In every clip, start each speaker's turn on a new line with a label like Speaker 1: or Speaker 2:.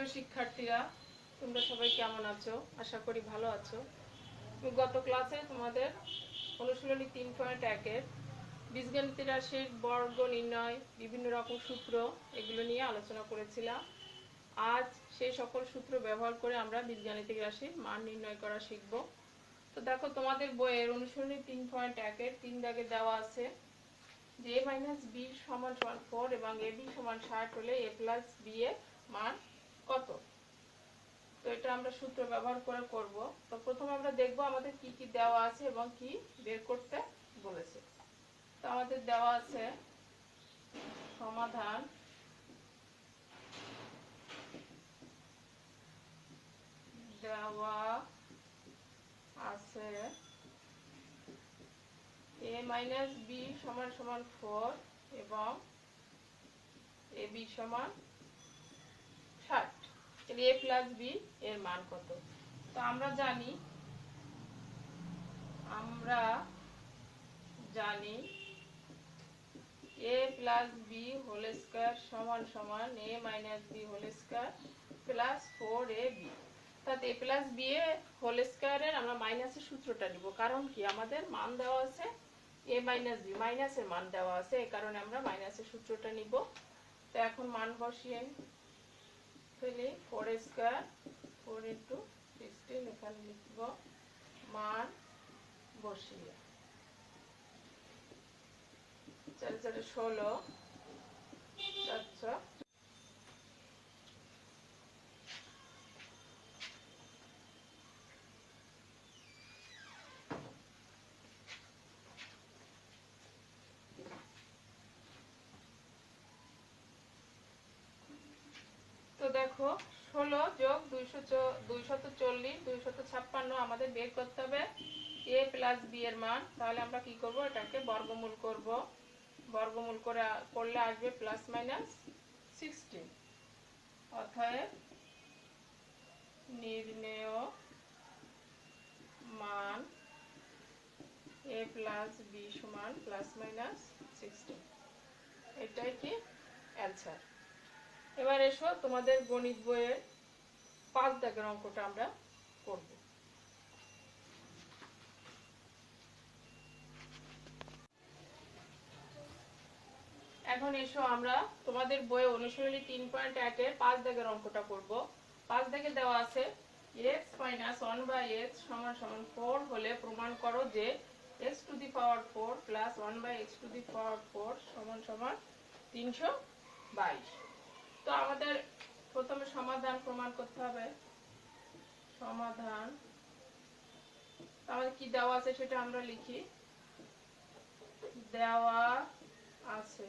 Speaker 1: প্রিয় শিক্ষার্থীরা, তোমরা সবাই কেমন আছো? আশা করি ভালো আছো। গত ক্লাসে তোমাদের অনুশীলনী 3.1-এর বীজগণিত রাশির বর্গ নির্ণয়, বিভিন্ন রকম সূত্র, এগুলো নিয়ে আলোচনা করেছিলাম। আজ সেই সকল সূত্র ব্যবহার করে আমরা বীজগাণিতিক রাশির মান নির্ণয় করা শিখব। তো দেখো, তোমাদের বইয়ের অনুশীলনী 3.1-এর 3 দাগে দেওয়া আছে যে a - b = 4 এবং ab = 60 হলে a + b এর মান কত। তো এটা আমরা সূত্র ব্যবহার করে করব। তো প্রথমে আমরা দেখব আমাদের কি কি দেওয়া আছে এবং কি বের করতে বলেছে। তো আমাদের দেওয়া আছে সমাধান, দেওয়া আছে a - b = 4 এবং ab = 60। তাহলে a + b এর মান কত। তো আমরা জানি a + b হোল স্কয়ার সমান সমান a - b whole square plus 4ab। অর্থাৎ a + b হোল স্কয়ারের আমরা মাইনাসের সূত্রটা নিব, কারণ কি আমাদের মান দেওয়া আছে a - b, মাইনাসের মান দেওয়া আছে, এই কারণে আমরা মাইনাসের সূত্রটা নিব। তো এখন মান বসিয়ে ফেলি। 4 স্কয়ার 4 × 16, এখানে লিখব মান বসিয়ে 4 × 16 400। তো দেখো, 16 + 240 256 আমাদের বের করতে হবে a + b এর মান। তাহলে আমরা কি করব, এটাকে বর্গমূল করব। বর্গমূল করলে আসবে ±16। অতএব নির্ণেয় মান a + b = ±16। এটাই কি অ্যান্সার। এবার এসো তোমাদের গণিত বইয়ের 5 দাগের অঙ্কটা আমরা করব। এখন এসো আমরা তোমাদের বইয়ে অনুশীলনী 3.1-এর 5 দাগের অঙ্কটা করব। 5 দাগে দেওয়া আছে x - 1/x = 4 হলে প্রমাণ করো যে x⁴ + 1/x⁴ = 322। তো আমাদের প্রথমে সমাধান প্রমাণ করতে হবে। সমাধান আমাদের কি দেওয়া আছে সেটা আমরা লিখি। দেওয়া আছে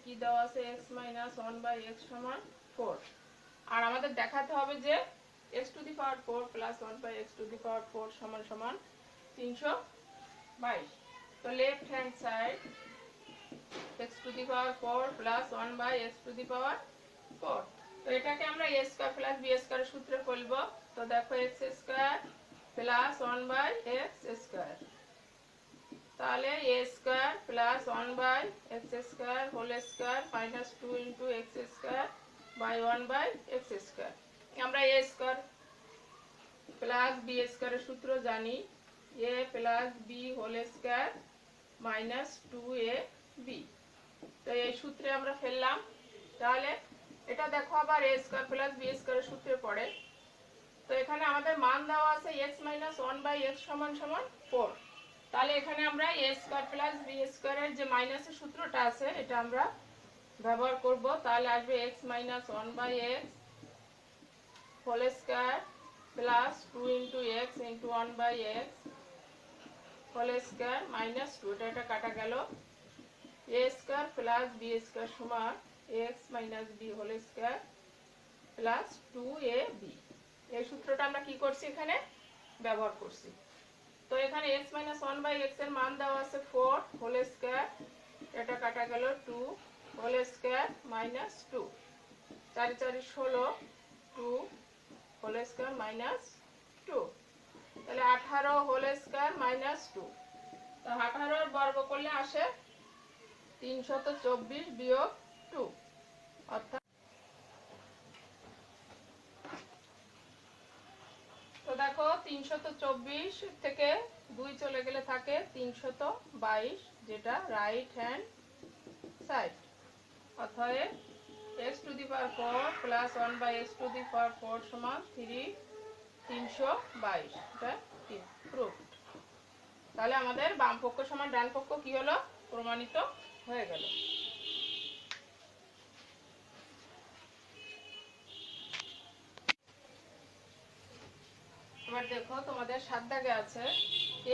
Speaker 1: কি দেওয়া আছে x - 1/x = 4। আর আমাদের দেখাতে হবে যে x⁴ + 1/x⁴ = 322। তো left hand side x⁴ + 1/x⁴। তো এটাকে আমরা a² + b² এর সূত্রে করব। তো দেখো x² + 1/x², তাহলে a² + 1/x² whole square -2 × x² / 1/x²। আমরা a² + b² এর সূত্র জানি, a + b whole square -2ab। তো এই সূত্রে আমরা ফেললাম। তাহলে এটা দেখো আবার a² + b² এর সূত্রে পড়ে। তো এখানে আমাদের মান দেওয়া আছে x - 1/x = 4। তাহলে এখানে আমরা a² + b² এর যে মাইনাসের সূত্রটা আছে এটা আমরা ব্যবহার করব। তাহলে আসবে x - 1/x whole square +2 × x × 1/x whole square -2, এটা কাটা গেল। a² + b² সমান x - b whole square +2ab। এই সূত্রটা আমরা কি করছি, এখানে ব্যবহার করছি। তো এখানে x - 1/x এর মান দেওয়া আছে 4 হোল স্কয়ার, এটা কাটা গেল 2 হোল স্কয়ার -2, 4 × 4 = 16, 2 হোল স্কয়ার -2, তাহলে 18 হোল স্কয়ার -2। তো 18 এর বর্গ করলে আসে 324 - 2, অর্থাৎ দেখো 324 থেকে 2 চলে গেলে থাকে 322, যেটা রাইট হ্যান্ড সাইড। অতএব x to the power 4 plus 1 by x to the power 4 সমান 322। এটা প্রুফড। তাহলে আমাদের বাম পক্ষ সমান ডান পক্ষ কি হলো? প্রমাণিত হয়ে গেল। এবার দেখো তোমাদের 7 দাগে আছে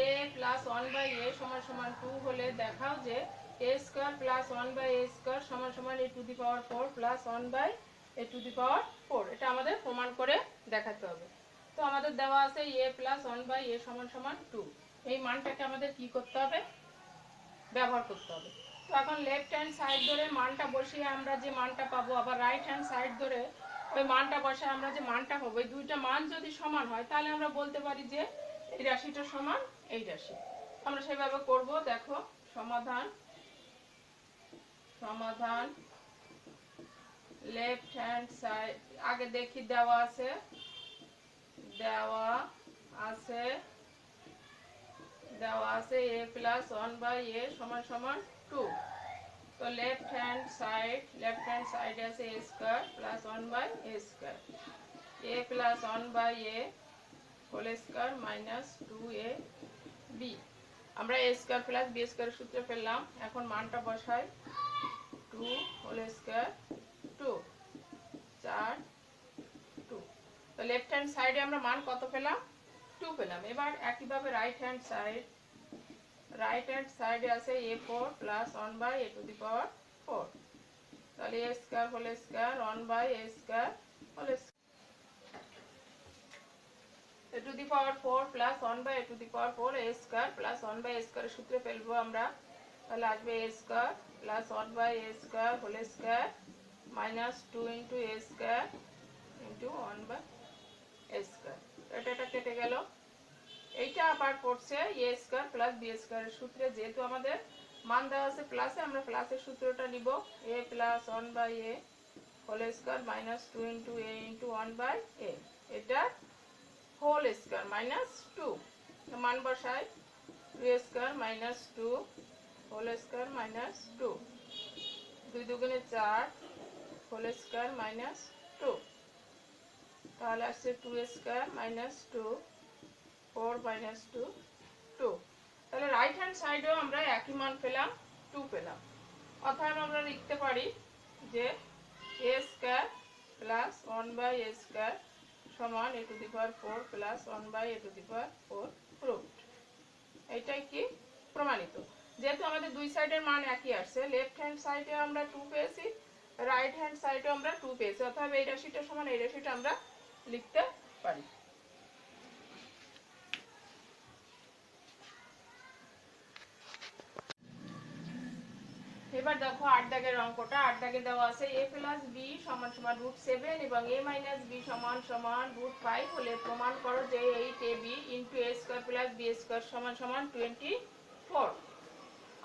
Speaker 1: a প্লাস 1 বাই a সমান সমান 2 হলে দেখাও যে a square plus 1 by a square সমান সমান a to the power 4 plus 1 by a to the power 4। এটা আমাদের প্রমাণ করে দেখাতে হবে। তো আমাদের দেওয়া আছে a প্লাস 1 বাই a সমান সমান 2। এই মানটাকে আমাদের কি করতে হবে? ব্যবহার করতে হবে। তো এখন লেফট হ্যান্ড সাইড ধরে মানটা বসিয়ে আমরা যে মানটা পাবো, আবার রাইট হ্যান্ড সাইড ধরে ওই মানটা বসে আমরা যে মানটা পাবো, এই দুইটা মান যদি সমান হয় তাহলে আমরা বলতে পারি যে এই রাশিটা সমান এই রাশি। আমরা সেভাবে করব। দেখো সমাধান সমাধান লেফট হ্যান্ড সাইড আগে দেখি দেওয়া আছে a প্লাস 1 বাই a সমান সমান 2। তো লেফট হ্যান্ড সাইডে আছে a square plus 1 by a square, a plus 1 by a whole square minus 2ab। আমরা a square plus b square সূত্রে পেলাম। এখন মানটা বসাই, 2 হোল স্কয়ার 2 4 2। তো লেফট হ্যান্ড সাইডে আমরা মান কত পেলাম? 2 পেলাম। এবার একইভাবে রাইট হ্যান্ড সাইডে আছে a4 plus 1 by a to the power 4। তাহলে a square whole square 1 by a square whole a to the power 4 plus 1 by a to the power 4 a square plus 1 by a square সূত্রে ফেলবো আমরা। তাহলে আসবে a square plus 1 by a square whole square minus 2 into a square into 1 by a square. এটা কেটে গেল। এইটা আবার পড়ছে a স্কয়ার প্লাস b স্কয়ারের সূত্রে। যেহেতু আমাদের মান দেওয়া আছে প্লাসে, আমরা প্লাসের সূত্রটা নিব। a plus 1 by a whole square minus 2 into a into 1 by a, এটা হোল স্কয়ার মাইনাস 2। মান বসাই, 2a square minus 2 whole square minus 2, 2 দুগুণে 4 হোল স্কয়ার মাইনাস 2। তাহলে আসছে 2a স্কয়ার মাইনাস 2 4 মাইনাস 2 2। তাহলে রাইট হ্যান্ড সাইডেও আমরা একই মান পেলাম, 2 পেলাম। অতএব আমরা লিখতে পারি যে a square plus 1 by a square সমান a to the power 4 plus 1 by a to the power 4 proved. এটাই কি প্রমাণিত। যেহেতু আমাদের দুই সাইডের মান একই আসছে, লেফট হ্যান্ড সাইডে আমরা 2 পেয়েছি, রাইট হ্যান্ড সাইডে আমরা 2 পেয়েছি। অতএব এই রাশিটা সমান এই রাশিটা আমরা লিখতে পারি। এবার দেখো 8 দাগের অঙ্কটা। 8 দাগে দেওয়া আছে a প্লাস b সমান সমান √7 এবং a মাইনাস b সমান সমান √5 হলে প্রমাণ করো যে 8ab into a square plus b square সমান সমান 24।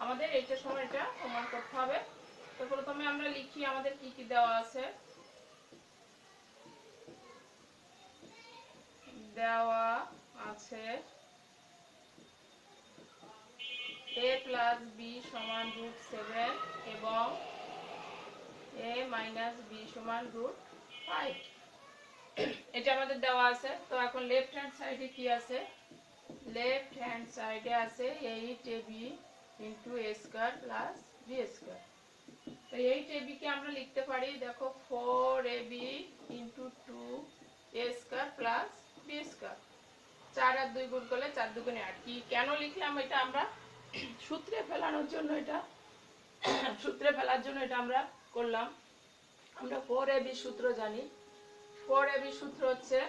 Speaker 1: আমাদের এইটা সময় এটা প্রমাণ করতে হবে। তো প্রথমে আমরা লিখি আমাদের কি কি দেওয়া আছে। দেওয়া আছে a প্লাস b সমান √7 এবং a মাইনাস b সমান √5, এটা আমাদের দেওয়া আছে। তো এখন লেফট হ্যান্ড সাইডে কি আছে? লেফট হ্যান্ড সাইডে আছে 8ab into a square plus b square. তো 8ab কে আমরা লিখতে পারি, দেখো 4ab into 2a square plus b square. 4 আর 2 গুণ করলে 4 দুগুণে 8। কি কেন লিখলাম এটা? আমরা সূত্রে ফেলার জন্য এটা আমরা করলাম। আমরা 4ab সূত্র জানি। 4ab সূত্র হচ্ছে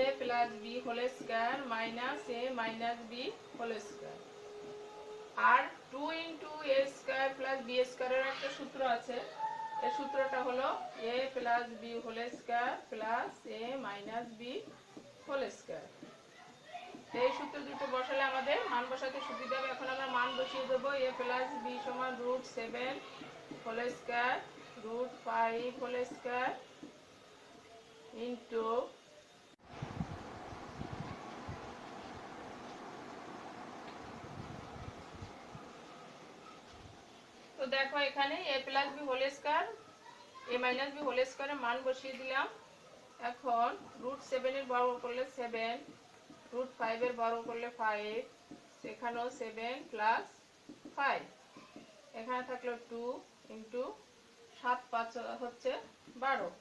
Speaker 1: a plus b whole square minus a minus b whole square. আর 2 into a square plus b স্কয়ারের একটা সূত্র আছে। এই সূত্রটা হলো a plus b whole square plus a minus b whole square. এই সূত্র দুটো বসালে আমাদের মান বসাতে সুবিধা হবে। এখন আমরা মান বসিয়ে দেবো। a প্লাস b সমান √7 whole square √5 whole square into দেখো এখানে a plus B whole square a minus B whole স্কয়ারের মান বসিয়ে দিলাম। এখন √7 এর বর্গ করলে 7, √5 এর বর্গ করলে 5, সেখানেও 7 প্লাস 5, এখানে থাকলো 2 ইন্টু 7 5 হচ্ছে 12,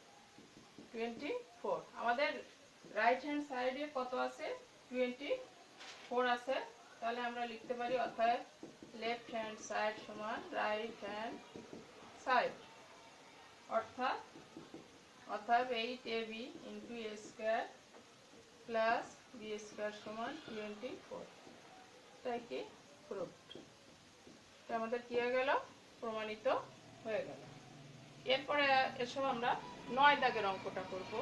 Speaker 1: 24। আমাদের রাইট হ্যান্ড সাইডে কত আছে? 24 আছে। তাহলে আমরা লিখতে পারি অতএব লেফট হ্যান্ড সাইড সমান রাইট হ্যান্ড সাইড, অর্থাৎ 8ab into a square plus B square সমান 24। তাই কি প্রুভড, এটা আমাদের কি হয়ে গেল? প্রমাণিত হয়ে গেল। এরপরে এসব আমরা 9 দাগের অঙ্কটা করব।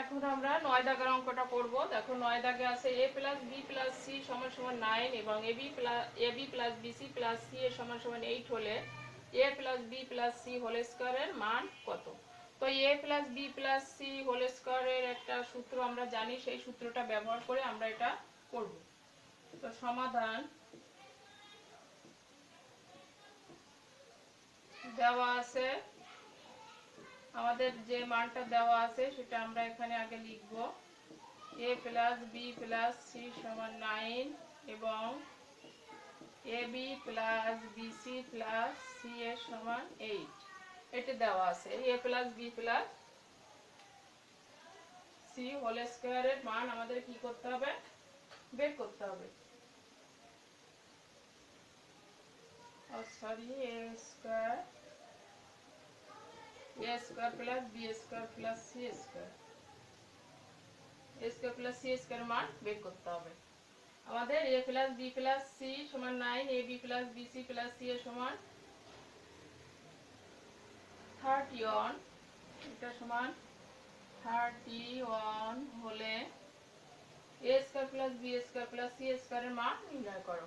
Speaker 1: এখন আমরা 9 দাগের অঙ্কটা করব। দেখো 9 দাগে আছে a plus B plus C সমান সমান 9 এবং ab plus BC plus C এর সমান সমান 8 হলে a plus B plus C whole স্কয়ারের মান কত? তো a plus B plus C whole স্কয়ারের একটা সূত্র আমরা জানি, সেই সূত্রটা ব্যবহার করে আমরা এটা করব। তো সমাধান দেওয়া আছে, আমাদের যে মানটা দেওয়া আছে সেটা আমরা এখানে আগে লিখব। a plus B plus C সমান 9 এবং ab plus BC plus C এর সমান 8, এটা দেওয়া আছে। a plus B plus C whole স্কয়ারের মান আমাদের কি করতে হবে? বের করতে হবে। Sorry, a square plus B square plus C square, a square plus C square মান বের করতে হবে। আমাদের a plus B plus C সমান 9, ab plus BC plus C এর সমান 31, এটা সমান 31 হলে a square plus B square plus C স্কয়ারের মান নির্ণয় করো।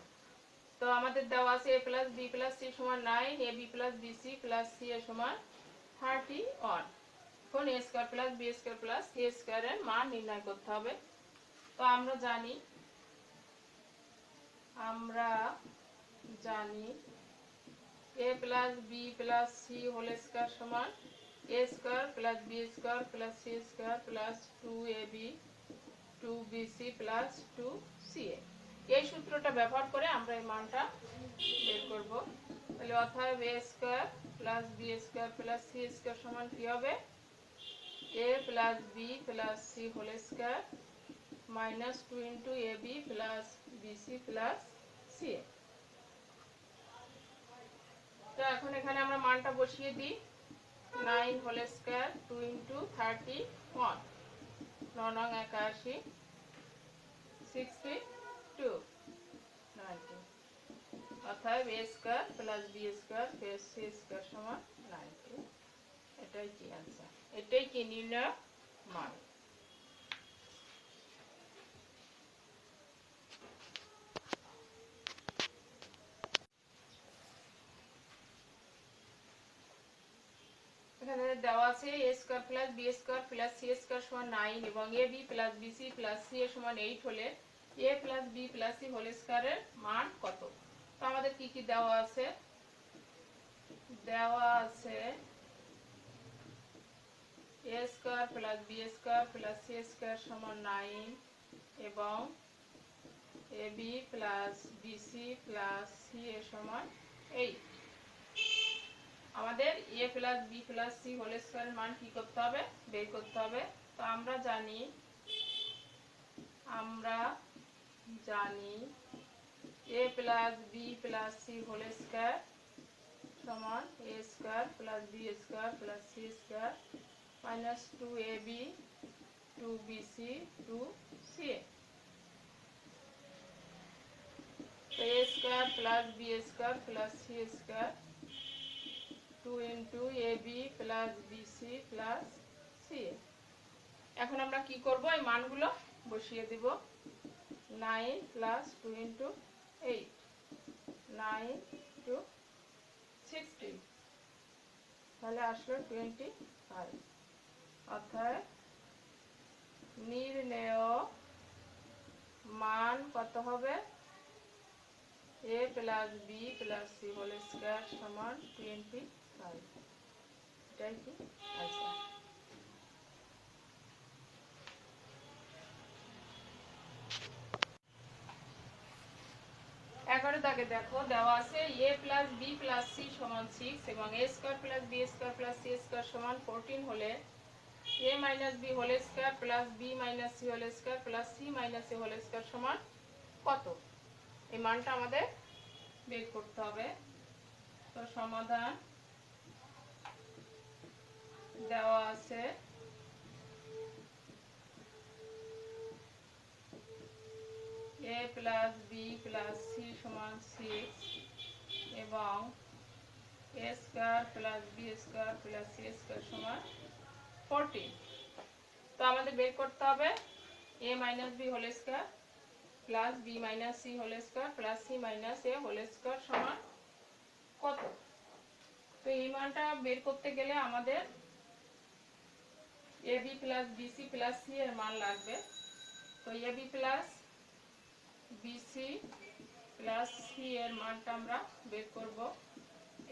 Speaker 1: তো আমাদের দেওয়া আছে a plus B plus C সমান 9, ab plus BC plus C এর সমান 31। এখন a square plus B square plus C স্কয়ারের মান নির্ণয় করতে হবে। তো আমরা জানি a plus B plus C whole square সমান a square plus B square plus C square plus 2ab 2bc plus 2ca। এই সূত্রটা ব্যবহার করে আমরা এই মানটা বের করব। তাহলে অতএব a square plus B square plus C square সমান কি হবে? a plus B plus C whole square minus 2 into ab plus BC plus c. তো এখন এখানে আমরা মানটা বসিয়ে দিই। 9 হোল স্কয়ার 2 ইন্টু 31, 9 নং 81, 62, 90, অর্থাৎ a square plus B square plus C square সমান 90। এটাই কি অ্যান্সার, এটাই কি নির্ণয় মান। এখানে দেওয়া আছে a square plus B square plus C square সমান 9 এবং ab plus BC plus C এর সমান 8 হলে a plus B plus C whole স্কয়ারের মান কত? তো আমাদের কি কি দেওয়া আছে? দেওয়া আছে a square plus B square plus C square সমান 9 এবং ab plus BC plus C এর সমান 8। আমাদের a plus B plus C whole স্কয়ারের মান কি করতে হবে? বের করতে হবে। তো আমরা জানি a plus B plus C whole square সমান a square plus B square plus C square minus 2ab 2bc 2ca। তো a square plus B square plus C square 2 into ab plus BC plus c. এখন আমরা কি করব? এই মানগুলো বসিয়ে দিব। 9 প্লাস 2 ইন্টু 8, 9 টু 16, তাহলে আসলো 25। অর্থাৎ নির্ণেয় মান কত হবে? a plus B plus C whole square সমান 25। এটাই কি आंसर। 11 দাগে দেখো দেওয়া আছে a plus B plus C সমান 6 এবং a square plus B square plus C square সমান 14 হলে a minus B whole square plus b minus c whole square plus c minus a whole square সমান কত? এই মানটা আমাদের বের করতে হবে। তো সমাধান দেওয়া আছে a plus B plus C সমান 6 এবং a square plus B square plus C square সমান 14। তো আমাদের বের করতে হবে a minus B whole square plus b minus c whole square plus c minus a whole square সমান কত? তো এই মানটা বের করতে গেলে আমাদের ab plus bc plus c এর মান লাগবে। তো ab plus bc plus c এর মানটা আমরা বের করব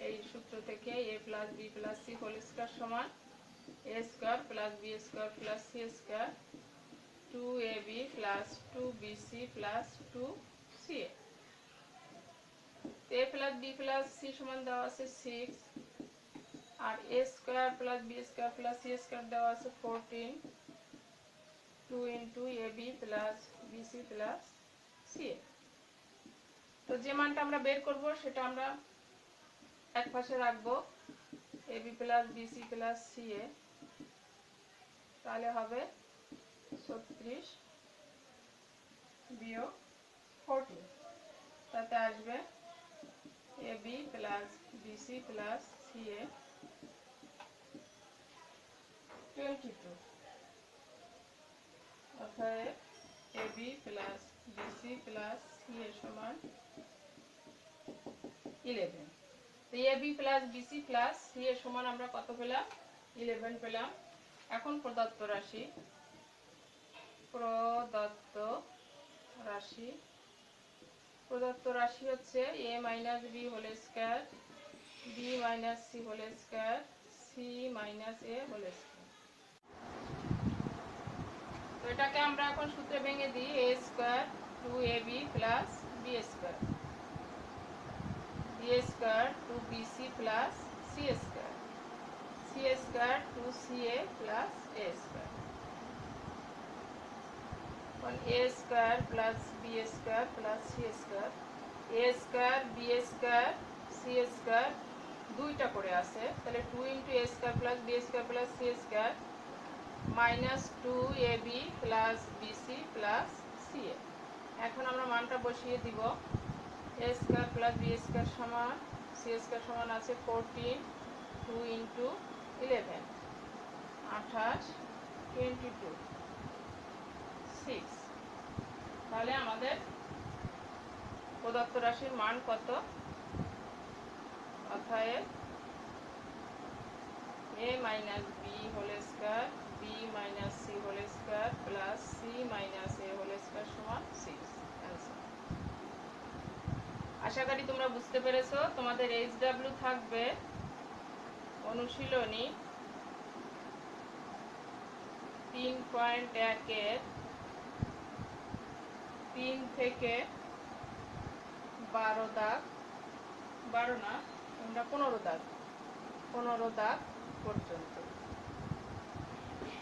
Speaker 1: এই সূত্র থেকে a plus b plus c whole square সমান a square plus b square plus c square 2ab plus 2bc plus 2ca। a plus b plus c সমান দেওয়া আছে 6 আর a square plus b square plus c square দেওয়া আছে 14 2 into ab plus bc plus ca। তো যে মানটা আমরা বের করব সেটা আমরা এক পাশে রাখব ab plus bc plus ca, তাহলে হবে 36 বিয়োগ 14, তাতে আসবে ab plus bc plus ca 22। অতএব ab plus bc plus ca সমান 11। তো ab plus bc plus ca সমান আমরা কত পেলাম? 11 পেলাম। এখন প্রদত্ত রাশি হচ্ছে a minus b whole square b minus c whole square c minus a whole square. তো এটাকে আমরা এখন সূত্রে ভেঙে দিই a square 2ab plus b square square 2bc plus c square square 2ca plus a square a square plus b square plus c square a square b square c square দুইটা করে আছে, তাহলে 2 into a square plus b square plus c square minus 2ab plus bc plus ca। এখন আমরা মানটা বসিয়ে দিব a square plus b square সমান c স্কয়ার সমান আছে 14 2 ইনটু 11 28 22 6। তাহলে আমাদের প্রদত্ত রাশির মান কত? অতএব a minus b whole square b minus c whole square plus c minus a whole square সমান 6 आंसर। আশা করি তোমরা বুঝতে পেরেছো। তোমাদের HW থাকবে অনুশীলনী 3.1 এর 3 থেকে 12 দাগ, 12 না তোমরা 15 দাগ পর্যন্ত।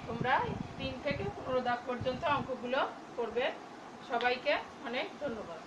Speaker 1: তোমরা 3 থেকে 15 দাগ পর্যন্ত অঙ্কগুলো করবে। সবাইকে অনেক ধন্যবাদ।